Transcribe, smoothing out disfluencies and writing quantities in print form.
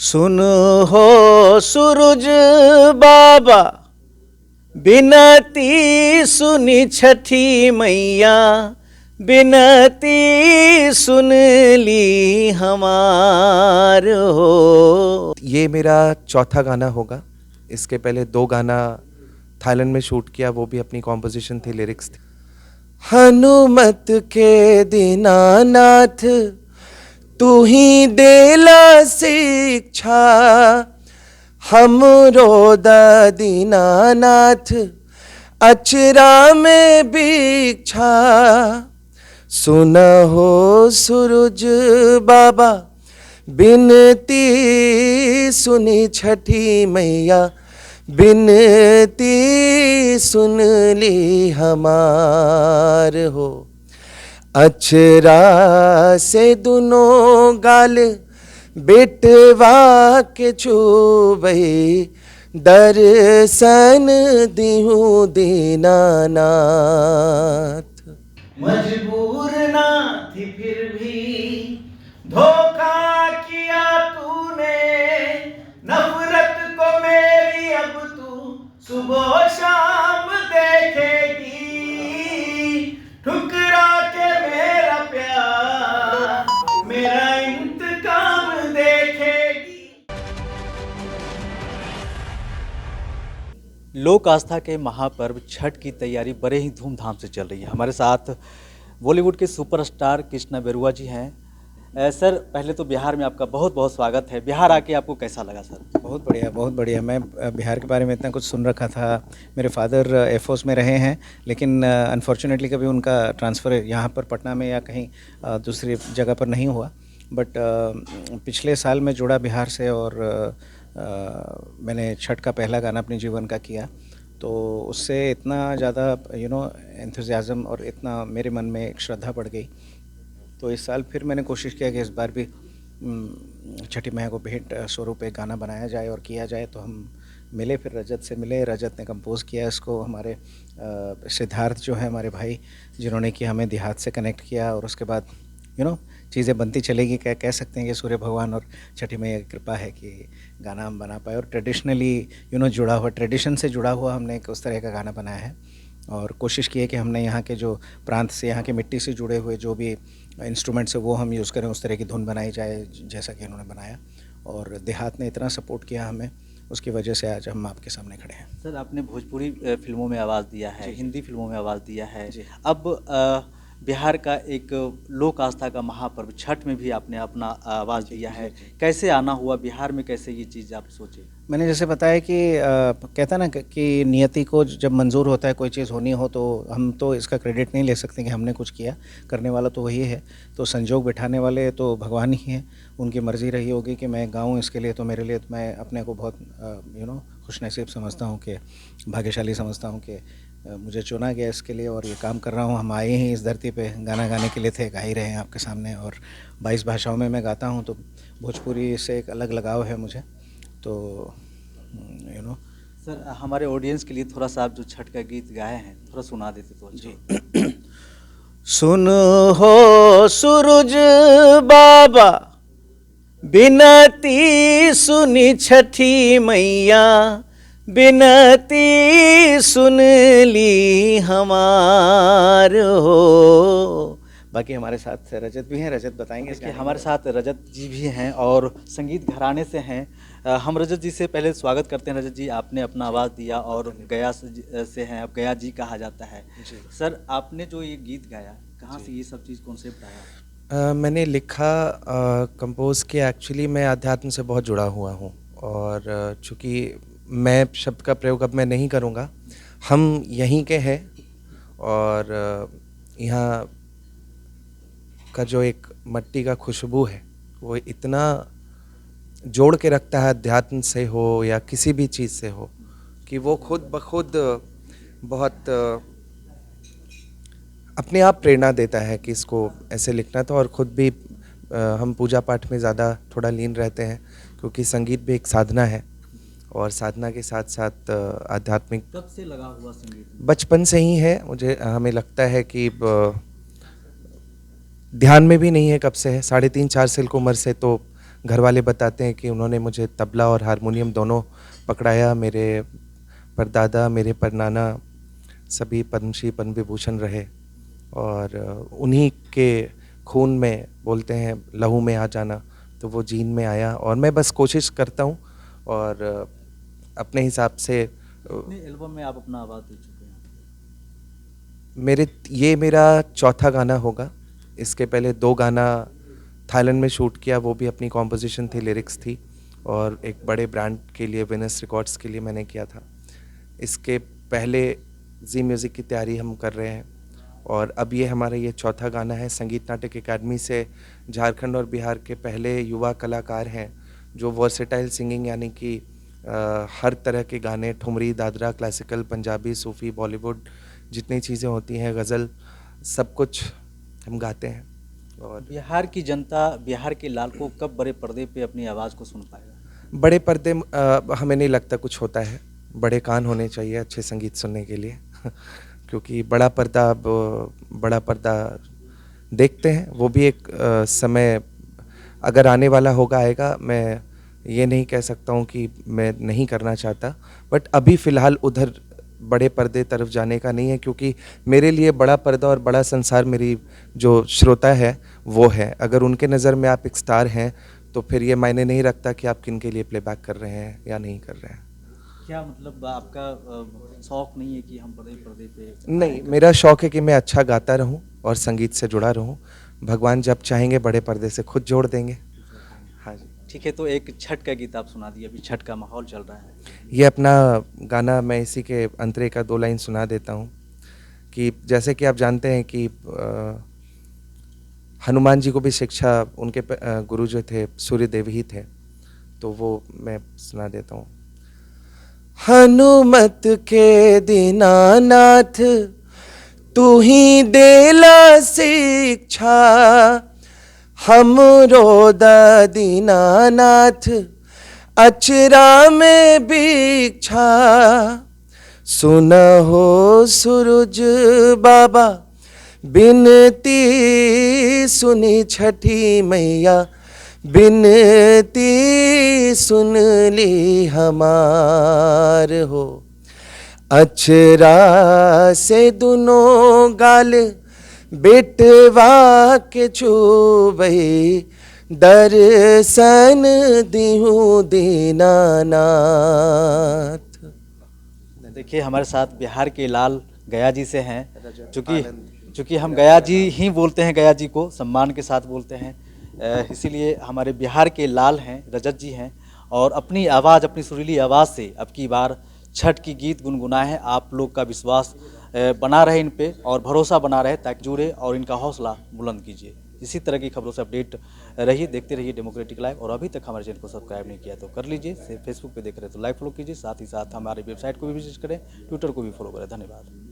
सुनो हो सूरज बाबा, बिनती सुनी छठी मैया, बिनती सुन ली हमार हो। ये मेरा चौथा गाना होगा। इसके पहले 2 गाना थाईलैंड में शूट किया, वो भी अपनी कॉम्पोजिशन थी, लिरिक्स थी। हनुमत के दीनानाथ, तू ही देला शिक्षा, हमरो दीनानाथ अचरा में भिक्षा। सुनहो सूरज बाबा, बिनती सुनी छठी मैया, बिनती सुन ली हमार हो। अचरा से दोनों गाल बेटवा के छूबई, दर्शन दिहूं दीनानाथ। मजबूर ना थी फिर भी धोखा किया तूने, नफरत को मेरी अब तू सुबह शाम देखेगी, ठुकरा के मेरा प्यार मेरा इंतकाम देखेगी। लोक आस्था के महापर्व छठ की तैयारी बड़े ही धूमधाम से चल रही है। हमारे साथ बॉलीवुड के सुपरस्टार कृष्णा बेरुआ जी हैं। सर, पहले तो बिहार में आपका बहुत बहुत स्वागत है। बिहार आके आपको कैसा लगा सर? बहुत बढ़िया, बहुत बढ़िया। मैं बिहार के बारे में इतना कुछ सुन रखा था। मेरे फादर एयरफोर्स में रहे हैं, लेकिन अनफॉर्चुनेटली कभी उनका ट्रांसफ़र यहाँ पर पटना में या कहीं दूसरी जगह पर नहीं हुआ। बट पिछले साल मैं जुड़ा बिहार से और मैंने छठ का पहला गाना अपने जीवन का किया, तो उससे इतना ज़्यादा एंथुजियाज़म और इतना मेरे मन में एक श्रद्धा बढ़ गई। तो इस साल फिर मैंने कोशिश किया कि इस बार भी छठी मैया को भेंट स्वरूप एक गाना बनाया जाए और किया जाए। तो हम मिले, फिर रजत से मिले। रजत ने कंपोज़ किया इसको। हमारे सिद्धार्थ जो है हमारे भाई, जिन्होंने कि हमें देहात से कनेक्ट किया, और उसके बाद चीज़ें बनती चलेगी। क्या कह सकते हैं कि सूर्य भगवान और छठी मैया की कृपा है कि गाना हम बना पाए। और ट्रेडिशनली जुड़ा हुआ, ट्रेडिशन से जुड़ा हुआ हमने एक उस तरह का गाना बनाया है। और कोशिश की है कि हमने यहाँ के जो प्रांत से, यहाँ के मिट्टी से जुड़े हुए जो भी इंस्ट्रूमेंट्स है वो हम यूज़ करें, उस तरह की धुन बनाई जाए जैसा कि इन्होंने बनाया। और देहात ने इतना सपोर्ट किया हमें, उसकी वजह से आज हम आपके सामने खड़े हैं। सर, आपने भोजपुरी फिल्मों में आवाज़ दिया है, हिंदी फिल्मों में आवाज़ दिया है। अब बिहार का एक लोक आस्था का महापर्व छठ में भी आपने अपना आवाज़ दिया है। कैसे आना हुआ बिहार में, कैसे ये चीज़ आप सोचे? मैंने जैसे बताया कि कहता ना कि नियति को जब मंजूर होता है कोई चीज़ होनी हो, तो हम तो इसका क्रेडिट नहीं ले सकते कि हमने कुछ किया। करने वाला तो वही है। तो संजोग बिठाने वाले तो भगवान ही हैं। उनकी मर्ज़ी रही होगी कि मैं गाऊँ इसके लिए। तो मेरे लिए तो मैं अपने को बहुत खुशनसीब समझता हूँ, कि भाग्यशाली समझता हूँ कि मुझे चुना गया इसके लिए और ये काम कर रहा हूँ। हम आए ही इस धरती पे गाना गाने के लिए थे, गा ही रहे हैं आपके सामने। और 22 भाषाओं में मैं गाता हूँ, तो भोजपुरी से एक अलग लगाव है मुझे। तो सर, हमारे ऑडियंस के लिए थोड़ा सा आप जो छठ का गीत गाए हैं थोड़ा सुना देते तो अच्छा। जी। सुन हो सूरज बाबा, बिनती सुनी छठी मैया, बिनती सुन ली हमार हो। बाकी हमारे साथ रजत भी हैं, रजत बताएंगे। इसके हमारे साथ रजत जी भी हैं और संगीत घराने से हैं। हम रजत जी से पहले स्वागत करते हैं। रजत जी, आपने अपना आवाज़ दिया और गया से हैं, अब गया जी कहा जाता है। सर, आपने जो ये गीत गाया, कहाँ से ये सब चीज़ कॉन्सेप्ट आया? मैंने लिखा, कंपोज़ किया। एक्चुअली मैं अध्यात्म से बहुत जुड़ा हुआ हूँ, और चूँकि मैं शब्द का प्रयोग अब मैं नहीं करूँगा, हम यहीं के हैं, और यहाँ का जो एक मिट्टी का खुशबू है वो इतना जोड़ के रखता है, अध्यात्म से हो या किसी भी चीज़ से हो, कि वो खुद ब खुद बहुत अपने आप प्रेरणा देता है कि इसको ऐसे लिखना था। और ख़ुद भी हम पूजा पाठ में ज़्यादा थोड़ा लीन रहते हैं, क्योंकि संगीत भी एक साधना है, और साधना के साथ साथ आध्यात्मिक। कब से लगा हुआ संगीत? बचपन से ही है मुझे। हमें लगता है कि ध्यान में भी नहीं है कब से है, 3.5-4 साल की उम्र से तो घर वाले बताते हैं कि उन्होंने मुझे तबला और हारमोनियम दोनों पकड़ाया। मेरे परदादा, मेरे परनाना सभी पद्मश्री, पद्म विभूषण रहे और उन्हीं के खून में, बोलते हैं लहू में आ जाना, तो वो जीन में आया और मैं बस कोशिश करता हूँ और अपने हिसाब से अपने एल्बम में आप अपना आवाज़ दे चुके हैं। ये मेरा चौथा गाना होगा। इसके पहले 2 गाना थाईलैंड में शूट किया, वो भी अपनी कॉम्पोजिशन थी, लिरिक्स थी और एक बड़े ब्रांड के लिए, विनस रिकॉर्ड्स के लिए मैंने किया था। इसके पहले जी म्यूज़िक की तैयारी हम कर रहे हैं और अब ये हमारा ये चौथा गाना है। संगीत नाटक अकादमी से झारखंड और बिहार के पहले युवा कलाकार हैं जो वर्सेटाइल सिंगिंग यानी कि हर तरह के गाने, ठुमरी, दादरा, क्लासिकल, पंजाबी, सूफ़ी, बॉलीवुड, जितनी चीज़ें होती हैं, गज़ल, सब कुछ हम गाते हैं। और बिहार की जनता, बिहार के लाल को कब बड़े पर्दे पे अपनी आवाज़ को सुन पाएगा? बड़े पर्दे हमें नहीं लगता कुछ होता है। बड़े कान होने चाहिए अच्छे संगीत सुनने के लिए क्योंकि बड़ा पर्दा, अब बड़ा पर्दा देखते हैं, वो भी एक समय अगर आने वाला होगा, आएगा। मैं ये नहीं कह सकता हूँ कि मैं नहीं करना चाहता, बट अभी फ़िलहाल उधर बड़े पर्दे तरफ जाने का नहीं है क्योंकि मेरे लिए बड़ा पर्दा और बड़ा संसार मेरी जो श्रोता है वो है। अगर उनके नज़र में आप एक स्टार हैं तो फिर ये मायने नहीं रखता कि आप किन के लिए प्लेबैक कर रहे हैं या नहीं कर रहे हैं। क्या मतलब आपका शौक नहीं है कि हम बड़े पर्दे पे? नहीं, मेरा शौक़ है कि मैं अच्छा गाता रहूं और संगीत से जुड़ा रहूं। भगवान जब चाहेंगे बड़े पर्दे से खुद जोड़ देंगे। हाँ जी। ठीक है, तो एक छठ का गीत आप सुना दिए, अभी छठ का माहौल चल रहा है। ये अपना गाना मैं इसी के अंतरे का 2 लाइन सुना देता हूँ कि जैसे कि आप जानते हैं कि हनुमान जी को भी शिक्षा उनके गुरु जो थे सूर्यदेव ही थे, तो वो मैं सुना देता हूँ। हनुमत के दीनानाथ तू ही देला शिक्षा, हमरो दीनानाथ अचरा में भिक्षा। सुनहो सूरज बाबा बिनती सुनी छठी मैया, बिनती सुन ली हमार हो। अचरा से दोनों गाल बेटवा के छुबई, दर्शन दिहूँ दीनानाथ। देखिए हमारे साथ बिहार के लाल गया जी से हैं, चूँकि हम गया जी ही बोलते हैं, गया जी को सम्मान के साथ बोलते हैं, इसीलिए हमारे बिहार के लाल हैं, रजत जी हैं और अपनी आवाज़, अपनी सुरीली आवाज़ से अब की बार छठ की गीत गुनगुनाए हैं। आप लोग का विश्वास बना रहे इन पे और भरोसा बना रहे, ताकि जुड़े और इनका हौसला बुलंद कीजिए। इसी तरह की खबरों से अपडेट रहिए, देखते रहिए डेमोक्रेटिक लाइव। और अभी तक हमारे चैनल को सब्सक्राइब नहीं किया तो कर लीजिए, फेसबुक पे देख रहे तो लाइक फॉलो कीजिए, साथ ही साथ हमारी वेबसाइट को भी विजिट करें, ट्विटर को भी फॉलो करें। धन्यवाद।